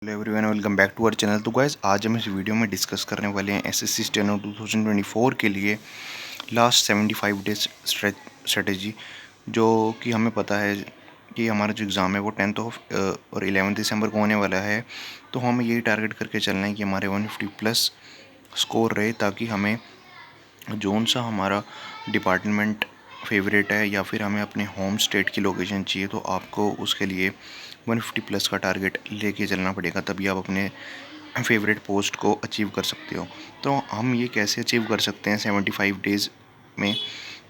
Hello everyone, welcome back to our channel. तो guys, आज हम इस वीडियो में डिस्कस करने वाले हैं एसएससी स्टेनो 2024 के लिए लास्ट 75 डेज स्ट्रेटजी। जो कि हमें पता है कि हमारा जो एग्ज़ाम है वो 10th ऑफ और 11 दिसंबर को होने वाला है। तो हमें यही टारगेट करके चलना है कि हमारे 150 प्लस स्कोर रहे, ताकि हमें जोन सा हमारा डिपार्टमेंट फेवरेट है या फिर हमें अपने होम स्टेट की लोकेशन चाहिए, तो आपको उसके लिए 150 प्लस का टारगेट लेके चलना पड़ेगा, तभी आप अपने फेवरेट पोस्ट को अचीव कर सकते हो। तो हम ये कैसे अचीव कर सकते हैं 75 डेज़ में?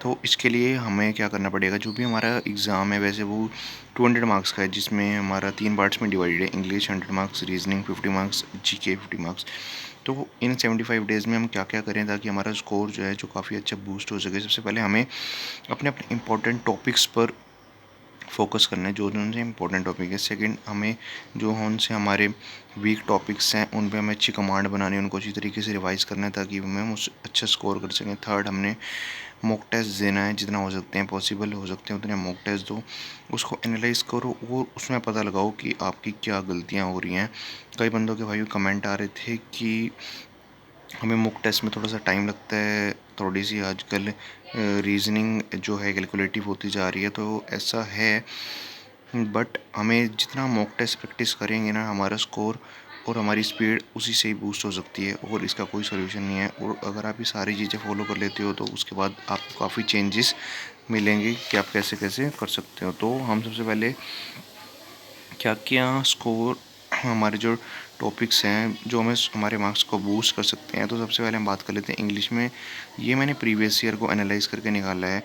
तो इसके लिए हमें क्या करना पड़ेगा, जो भी हमारा एग्ज़ाम है वैसे वो 200 मार्क्स का है, जिसमें हमारा 3 पार्ट्स में डिवाइडेड है। English 100 marks, reasoning 50 marks, GK 50 marks. तो इन 75 डेज़ में हम क्या क्या करें ताकि हमारा स्कोर जो है जो काफ़ी अच्छा बूस्ट हो सके? सबसे पहले हमें अपने अपने इंपॉर्टेंट टॉपिक्स पर फोकस करना है, जो उनसे इंपॉर्टेंट टॉपिक है। सेकंड, हमें जो उनसे हमारे वीक टॉपिक्स हैं उन पे हमें अच्छी कमांड बनानी है, उनको अच्छी तरीके से रिवाइज करना है ताकि हम उस अच्छा स्कोर कर सकें। थर्ड, हमने मॉक टेस्ट देना है, जितना हो सकते हैं पॉसिबल हो सकते हैं उतने मॉक टेस्ट दो, उसको एनालाइज करो और उसमें पता लगाओ कि आपकी क्या गलतियाँ हो रही हैं। कई बंदों के भाई कमेंट आ रहे थे कि हमें मॉक टेस्ट में थोड़ा सा टाइम लगता है, थोड़ी सी आजकल रीजनिंग जो है कैलकुलेटिव होती जा रही है, तो ऐसा है। बट हमें जितना मॉक टेस्ट प्रैक्टिस करेंगे ना, हमारा स्कोर और हमारी स्पीड उसी से ही बूस्ट हो सकती है, और इसका कोई सोल्यूशन नहीं है। और अगर आप ये सारी चीज़ें फॉलो कर लेते हो तो उसके बाद आपको काफ़ी चेंजेस मिलेंगे कि आप कैसे कैसे कर सकते हो। तो हम सबसे पहले क्या क्या स्कोर, हमारे जो टॉपिक्स हैं जो हमें हमारे मार्क्स को बूस्ट कर सकते हैं, तो सबसे पहले हम बात कर लेते हैं इंग्लिश में। ये मैंने प्रीवियस ईयर को एनालाइज करके निकाला है।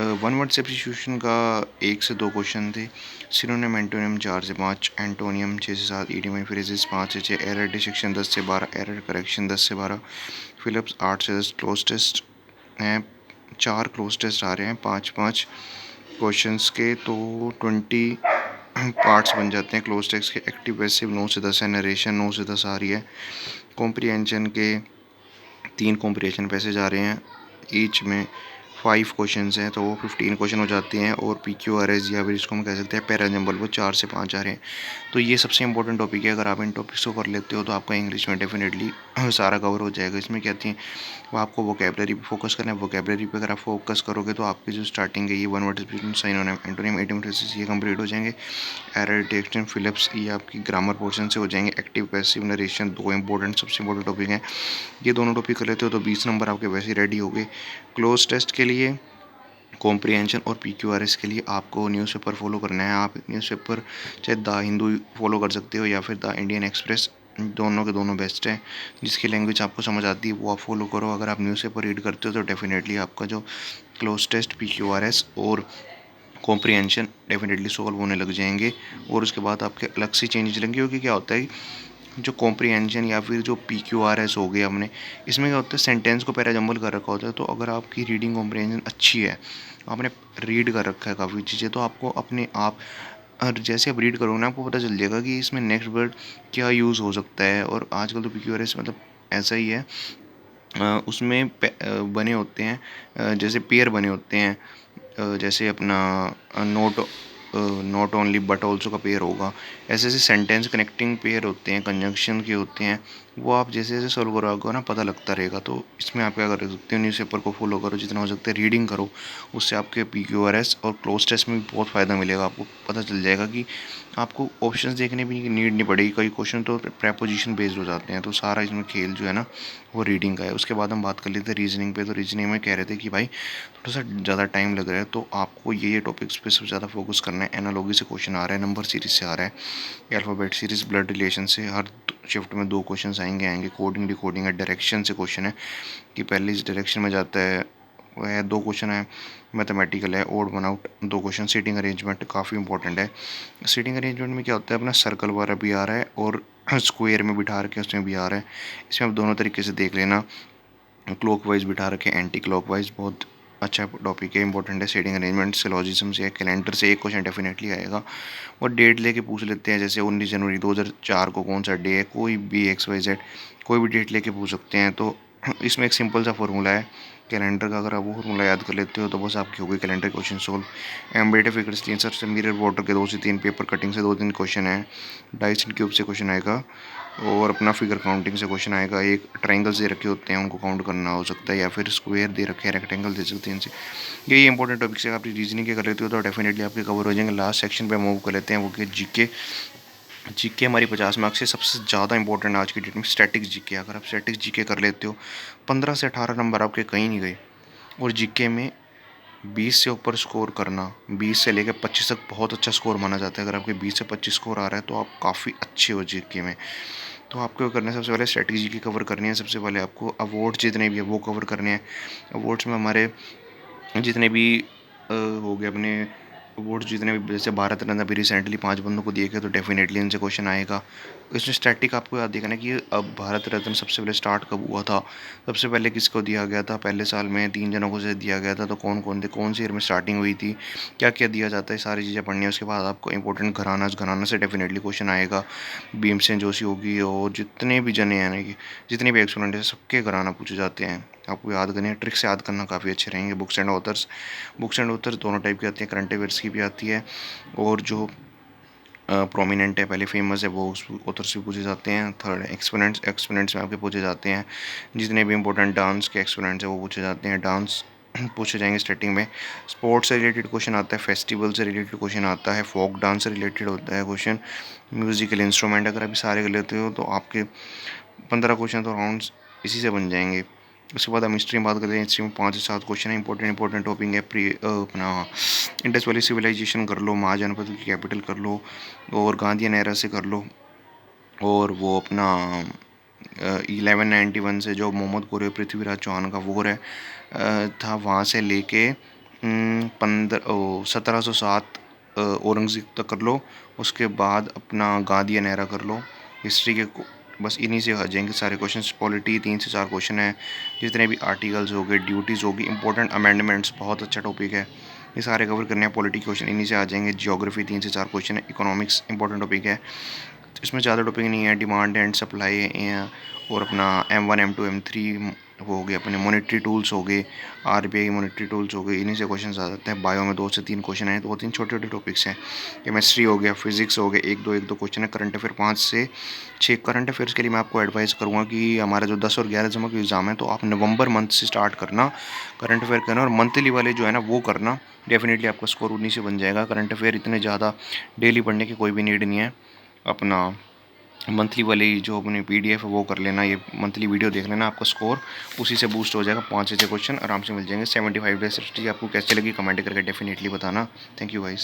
वन वर्ड सब्स्टिट्यूशन का 1 से 2 क्वेश्चन थे। सिनोनिम एंटोनिम 4 से 5, एंटोनियम 6 से 7, इडियम एंड फ्रेजेस 5 से 6, एरर डिटेक्शन 10 से 12, एरर करेक्शन 10 से 12, फिलिप्स 8 से 10। क्लोज टेस्ट हैं, 4 क्लोज टेस्ट आ रहे हैं 5-5 क्वेश्चंस के, तो 20 पार्ट्स बन जाते हैं क्लोज टेक्स्ट के। एक्टिव पैसिव 9 से 10 है, नरेशन 9 से 10 आ रही है। कॉम्प्रिहेंशन के 3 कॉम्प्रिहेंशन पैसेज आ रहे हैं, ईच में 5 क्वेश्चंस हैं, तो वो 15 क्वेश्चन हो जाते हैं। और PQRS या फिर इसको हम कह सकते हैं पैराजम्बल, वो 4 से 5 आ रहे हैं। तो ये सबसे इंपॉर्टेंट टॉपिक है। अगर आप इन टॉपिक्स को कर लेते हो तो आपका इंग्लिश में डेफिनेटली सारा कवर हो जाएगा। इसमें क्या थी, वो आपको वोकेबलरी पे फोकस करना है। वोकेबलरी पे अगर आप फोकस करोगे तो आपकी जो स्टार्टिंग है, ये one word substitution, synonym antonym idiom phrases, ये कंप्लीट हो जाएंगे। एरर डिटेक्शन फिलिप्स, ये आपकी ग्रामर पोर्शन से हो जाएंगे। एक्टिव पैसिव नरेशन 2 इंपॉर्टेंट सबसे इंपॉर्टेंट टॉपिक हैं। ये दोनों टॉपिक कर लेते हो तो 20 नंबर आपके वैसे ही रेडी हो गए। क्लोज टेस्ट के लिए, कॉम्प्रिहेंशन और PQRS के लिए आपको न्यूज़पेपर फॉलो करना है। आप न्यूज़पेपर चाहे द हिंदू फॉलो कर सकते हो या फिर द इंडियन एक्सप्रेस, दोनों के दोनों बेस्ट हैं। जिसकी लैंग्वेज आपको समझ आती है वो आप फॉलो करो। अगर आप न्यूज़पेपर रीड करते हो तो डेफिनेटली आपका जो क्लोज टेस्ट, PQRS और कॉम्प्रिहेंशन डेफिनेटली सॉल्व होने लग जाएंगे। और उसके बाद आपके अलग से चेंजेस लगेंगे, क्योंकि क्या होता है, जो कॉम्प्रिहेंशन या फिर जो PQRS हो गया हमने, इसमें क्या होता है, सेंटेंस को पैराजम्बल कर रखा होता है। तो अगर आपकी रीडिंग कॉम्प्रिहेंशन अच्छी है, आपने रीड कर रखा है काफ़ी चीज़ें, तो आपको अपने आप और जैसे आप रीड करोगे ना, आपको पता चल जाएगा कि इसमें नेक्स्ट वर्ड क्या यूज़ हो सकता है। और आजकल तो PQRS मतलब ऐसा ही है, उसमें बने होते हैं, जैसे पेयर बने होते हैं, जैसे अपना note not only but also का पेयर होगा। ऐसे ऐसे सेंटेंस कनेक्टिंग पेयर होते हैं, कंजंक्शन के होते हैं, वो आप जैसे जैसे सॉल्व करोगे ना पता लगता रहेगा। तो इसमें आप क्या कर सकते हो, न्यूज़पेपर को फॉलो करो, जितना हो सकता है रीडिंग करो। उससे आपके PQRS और क्लोज टेस्ट में भी बहुत फ़ायदा मिलेगा। आपको पता चल जाएगा कि आपको ऑप्शंस देखने भी नीड नहीं पड़ेगी। कई क्वेश्चन तो प्रेपोजिशन बेस्ड हो जाते हैं। तो सारा इसमें खेल जो है ना वो रीडिंग का है। उसके बाद हम बात कर लेते हैं रीजनिंग पे। तो रीजनिंग में कह रहे थे कि भाई थोड़ा सा ज़्यादा टाइम लग रहा है, तो आपको ये टॉपिक्स पे सबसे ज़्यादा फोकस करना है। एनालॉजी से क्वेश्चन आ रहा है, नंबर सीरीज से आ रहा है, अल्फ़ाबेट सीरीज, ब्लड रिलेशन से हर शिफ्ट में 2 क्वेश्चन आएंगे। कोडिंग डिकोडिंग है, डायरेक्शन से क्वेश्चन है कि पहले इस डायरेक्शन में जाता है, वह है 2 क्वेश्चन है। मैथमेटिकल है, odd one out 2 question. Seating arrangement काफ़ी इंपॉर्टेंट है। सीटिंग अरेंजमेंट में क्या होता है, अपना सर्कल वाला भी आ रहा है और स्क्वायर में बिठा रखे उसमें भी आ रहा है। इसमें आप दोनों तरीके से देख लेना। क्लॉकवाइज बिठा रखे, एंटी क्लॉकवाइज, बहुत अच्छा टॉपिक है, इंपॉर्टेंट है। सीटिंग अरेंजमेंट सिलोजिज्म से, कैलेंडर से एक क्वेश्चन डेफिनेटली आएगा। और डेट लेके पूछ लेते हैं, जैसे 19 जनवरी 2004 को कौन सा डे है, कोई भी XYZ कोई भी डेट लेके पूछ सकते हैं। तो इसमें एक सिंपल सा फॉर्मूला है कैलेंडर का, अगर आप वो फॉर्मूला याद कर लेते हो तो बस आपकी हो गई calendar question solve. Embedded figures 3 से मिरर वाटर के 2 से 3, पेपर कटिंग से 2-3 क्वेश्चन है, डाइस एंड क्यूब से क्वेश्चन आएगा, और अपना फिगर काउंटिंग से क्वेश्चन आएगा। एक ट्रायंगल्स दे रखे होते हैं उनको काउंट करना हो सकता है, या फिर स्क्वायर दे रखे हैं, रेक्टेंगल दे सकते हैं इनसे। यही इंपॉर्टेंट टॉपिक से आप रीजनिंग के कर लेते हो तो डेफिनेटली आपके कवर हो जाएंगे। लास्ट सेक्शन पे मूव कर लेते हैं वो कि जीके। जीके हमारी 50 मार्क्स से सबसे ज़्यादा इंपॉर्टेंट आज की डेट में स्टैटिक जीके। अगर आप स्टैटिक जीके कर लेते हो 15 से 18 नंबर आपके कहीं नहीं गए। और जीके में 20 से ऊपर स्कोर करना, 20 से लेकर 25 तक बहुत अच्छा स्कोर माना जाता है। अगर आपके 20 से 25 स्कोर आ रहा है तो आप काफ़ी अच्छे हो जीके में। तो आपको करना है सबसे पहले स्ट्रेटजी की कवर करनी है। सबसे पहले आपको अवार्ड्स जितने भी है वो कवर करने हैं। अवार्ड्स में हमारे जितने भी हो गए अपने अवार्ड्स जितने भी, जैसे भारत रत्न अभी रिसेंटली 5 बंदों को दिए गए तो डेफिनेटली इनसे क्वेश्चन आएगा। इसमें स्टैटिक आपको याद देखना कि अब भारत रत्न सबसे पहले स्टार्ट कब हुआ था, सबसे पहले किसको दिया गया था। पहले साल में 3 जनों को से दिया गया था, तो कौन कौन थे, कौन सी ईयर में स्टार्टिंग हुई थी, क्या क्या दिया जाता है, सारी चीज़ें पढ़नी है। उसके बाद आपको इंपॉर्टेंट घराना से डेफिनेटली क्वेश्चन आएगा। भीमसेन जोशी होगी और जितने भी जने हैं ना कि जितने भी एक्सपोनेंट हैं सबके घराना पूछे जाते हैं। आपको याद करनी है, ट्रिक से याद करना काफ़ी अच्छे रहेंगे। बुक्स एंड ऑथर्स दोनों टाइप की आती है, करंट अफेयर्स की भी आती है, और जो प्रोमिनेंट है पहले फेमस है वो ऑथर्स भी पूछे जाते हैं। थर्ड एक्सपोनेंट्स में आपके पूछे जाते हैं, जितने भी इंपॉर्टेंट डांस के एक्सपोनेंट्स हैं वो पूछे जाते हैं। डांस पूछे जाएंगे स्टार्टिंग में। स्पोर्ट्स से रिलेटेड क्वेश्चन आता है, फेस्टिवल से रिलेटेड क्वेश्चन आता है, फोक डांस से रिलेटेड होता है क्वेश्चन, म्यूजिकल इंस्ट्रूमेंट अगर अभी सारे कर लेते हो तो आपके 15 क्वेश्चन तो राउंड इसी से बन जाएंगे। उसके बाद हम हिस्ट्री में बात करते हैं। हिस्ट्री में 5 से 7 क्वेश्चन है, इंपॉर्टेंट टॉपिक है। अपना इंडस वैली सिविलाइजेशन कर लो, महाजनपद की कैपिटल कर लो, और गांधीयन एरा से कर लो, और वो अपना 1191 से जो मोहम्मद गोरे पृथ्वीराज चौहान का वॉर है था, वहाँ से लेके 1707 औरंगज़ेब तक कर लो। उसके बाद अपना गांधीयन एरा कर लो। हिस्ट्री के बस इन्हीं से आ जाएंगे सारे क्वेश्चंस। पॉलिटी 3 से 4 क्वेश्चन है, जितने भी आर्टिकल्स हो गए, ड्यूटीज़ होगी, इंपॉर्टेंट अमेंडमेंट्स बहुत अच्छा टॉपिक है, ये सारे कवर करने हैं। पॉलिटी क्वेश्चन इन्हीं से आ जाएंगे। जियोग्राफी 3 से 4 क्वेश्चन है। इकोनॉमिक्स इंपॉर्टेंट टॉपिक है, इसमें ज़्यादा टॉपिक नहीं है। डिमांड एंड सप्लाई और अपना M1 M2 M3 हो गए, अपने मॉनेटरी टूल्स हो गए, RBI मॉनेटरी टूल्स हो गए, इन्हीं से क्वेश्चन आ जाते हैं। बायो में 2 से 3 क्वेश्चन हैं, 2-3 छोटे छोटे टॉपिक्स हैं। केमिस्ट्री हो गया, फिजिक्स हो गए, एक दो क्वेश्चन है। करंट अफेयर 5 से 6। करंट अफेयर्स के लिए मैं आपको एडवाइस करूँगा कि हमारा जो 10 और 11 जमा के एग्ज़ाम है तो आप नवंबर मंथ से स्टार्ट करना करंट अफेयर करना, और मंथली वाले जो है ना वो करना। डेफिनेटली आपका स्कोर उन्हीं से बन जाएगा। करंट अफेयर इतने ज़्यादा डेली पढ़ने की कोई भी नीड नहीं है। अपना मंथली वाली जो अपनी PDF है वो कर लेना, ये मंथली वीडियो देख लेना, आपका स्कोर उसी से बूस्ट हो जाएगा। 5 से 6 क्वेश्चन आराम से मिल जाएंगे। 75 डेज स्ट्रेटजी आपको कैसे लगी कमेंट करके डेफिनेटली बताना। Thank you guys.